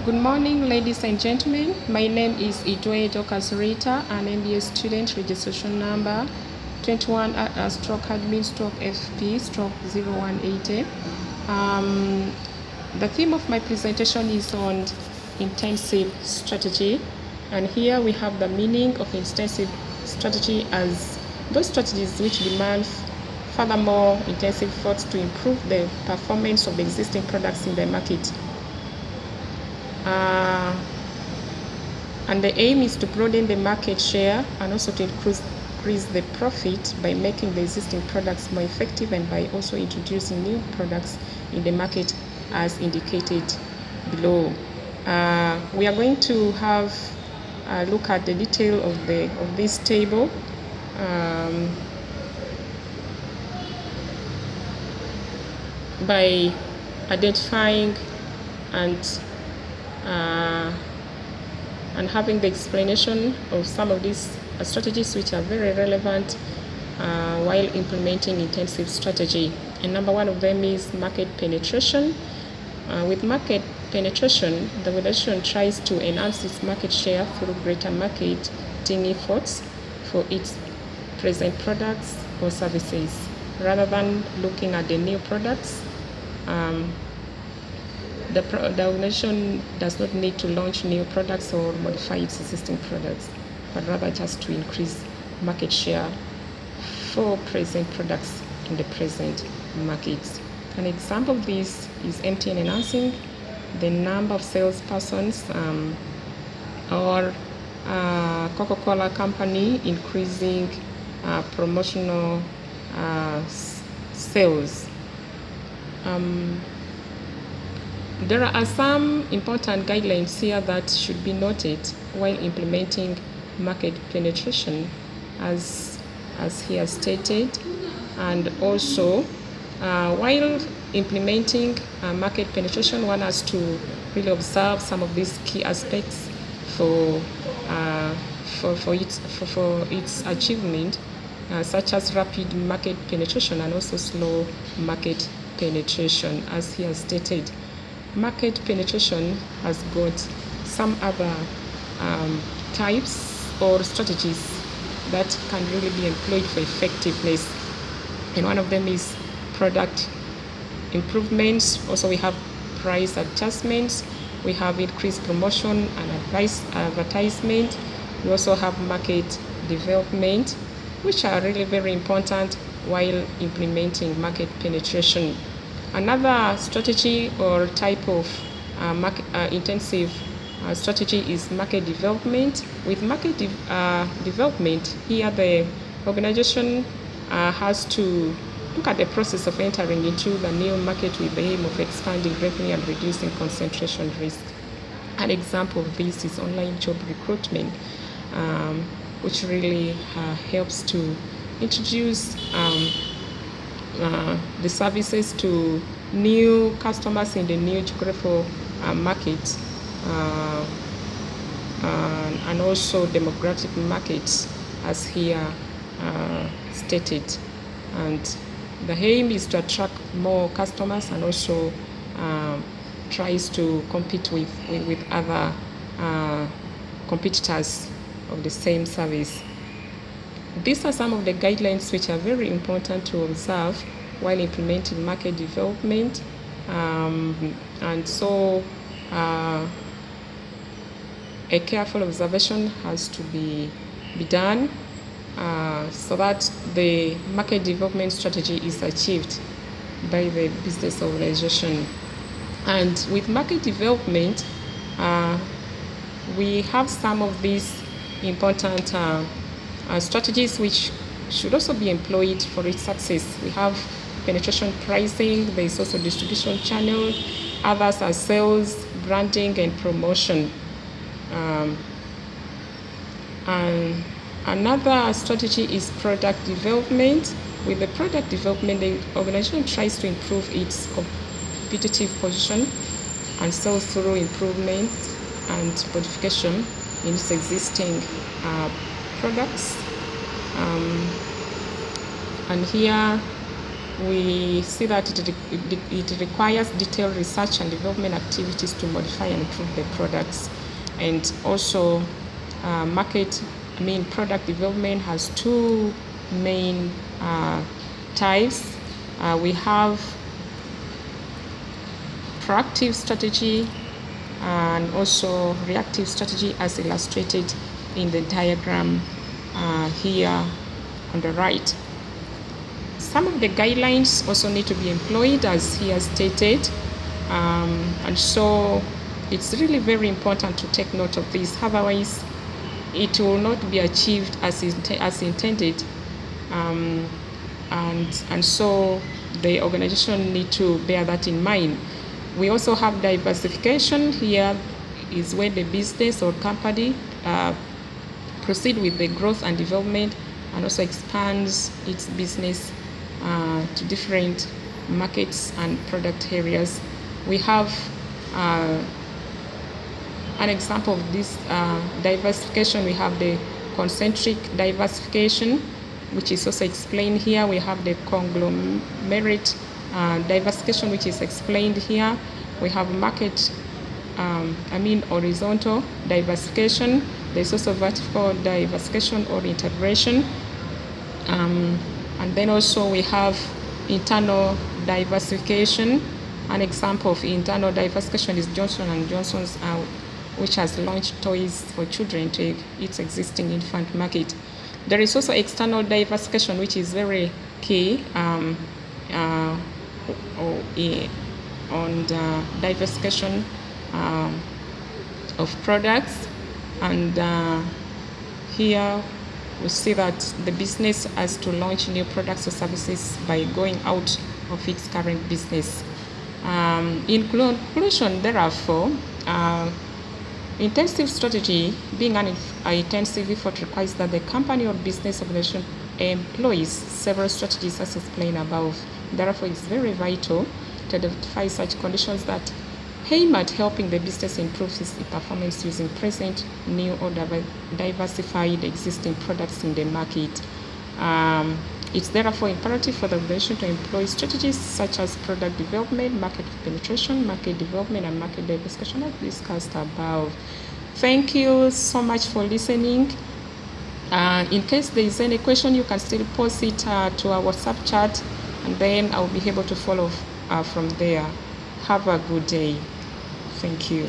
Good morning, ladies and gentlemen. My name is Edwe Dorcus Rita, an MBA student, registration number 21/admin/FP/0180. The theme of my presentation is on intensive strategy, and here we have the meaning of intensive strategy as those strategies which demand furthermore intensive efforts to improve the performance of the existing products in the market. And the aim is to broaden the market share and also to increase the profit by making the existing products more effective and by also introducing new products in the market as indicated below. We are going to have a look at the detail of this table. By identifying and having the explanation of some of these strategies which are very relevant while implementing intensive strategy. And number one of them is market penetration. With market penetration, the organization tries to enhance its market share through greater marketing efforts for its present products or services. Rather than looking at the new products, the organization does not need to launch new products or modify its existing products, but rather just to increase market share for present products in the present markets. An example of this is MTN enhancing the number of salespersons, or Coca-Cola company increasing promotional sales. There are some important guidelines here that should be noted while implementing market penetration, as here stated, and also while implementing market penetration, one has to really observe some of these key aspects for its achievement, such as rapid market penetration and also slow market penetration, as here stated. Market penetration has got some other types or strategies that can really be employed for effectiveness, and one of them is product improvements. Also, we have price adjustments, we have increased promotion and advertisement. We also have market development, which are really very important while implementing market penetration. Another strategy or type of intensive strategy is market development. With market development, here the organization has to look at the process of entering into the new market with the aim of expanding revenue and reducing concentration risk. An example of this is online job recruitment, which really helps to introduce the services to new customers in the new geographical markets, and also demographic markets, as here stated. And the aim is to attract more customers and also tries to compete with other competitors of the same service. These are some of the guidelines which are very important to observe while implementing market development, and so a careful observation has to be done so that the market development strategy is achieved by the business organization. And with market development, we have some of these important strategies which should also be employed for its success. We have penetration pricing, there is also distribution channel, others are sales, branding, and promotion. And another strategy is product development. With the product development, the organization tries to improve its competitive position and sales through improvement and modification in its existing products. And here we see that it requires detailed research and development activities to modify and improve the products. And also product development has two main types. We have proactive strategy and also reactive strategy, as illustrated in the diagram here on the right. Some of the guidelines also need to be employed, as here stated, and so it's really very important to take note of this. Otherwise, it will not be achieved as intended, and so the organization need to bear that in mind. We also have diversification. Here is where the business or company proceed with the growth and development and also expands its business to different markets and product areas. We have an example of this diversification. We have the concentric diversification, which is also explained here. We have the conglomerate diversification, which is explained here. We have horizontal diversification. There's also vertical diversification or integration. And then also we have internal diversification. An example of internal diversification is Johnson & Johnson's, which has launched toys for children to its existing infant market. There is also external diversification, which is very key on diversification of products. And here we see that the business has to launch new products or services by going out of its current business. In conclusion, therefore, intensive strategy, being an intensive effort, requires that the company or business organization employs several strategies as explained above. Therefore, it's very vital to identify such conditions that aim at helping the business improve its performance using present, new, or diversified existing products in the market. It's therefore imperative for the organization to employ strategies such as product development, market penetration, market development, and market diversification, as discussed above. Thank you so much for listening. In case there is any question, you can still post it to our WhatsApp chat, and then I'll be able to follow from there. Have a good day. Thank you.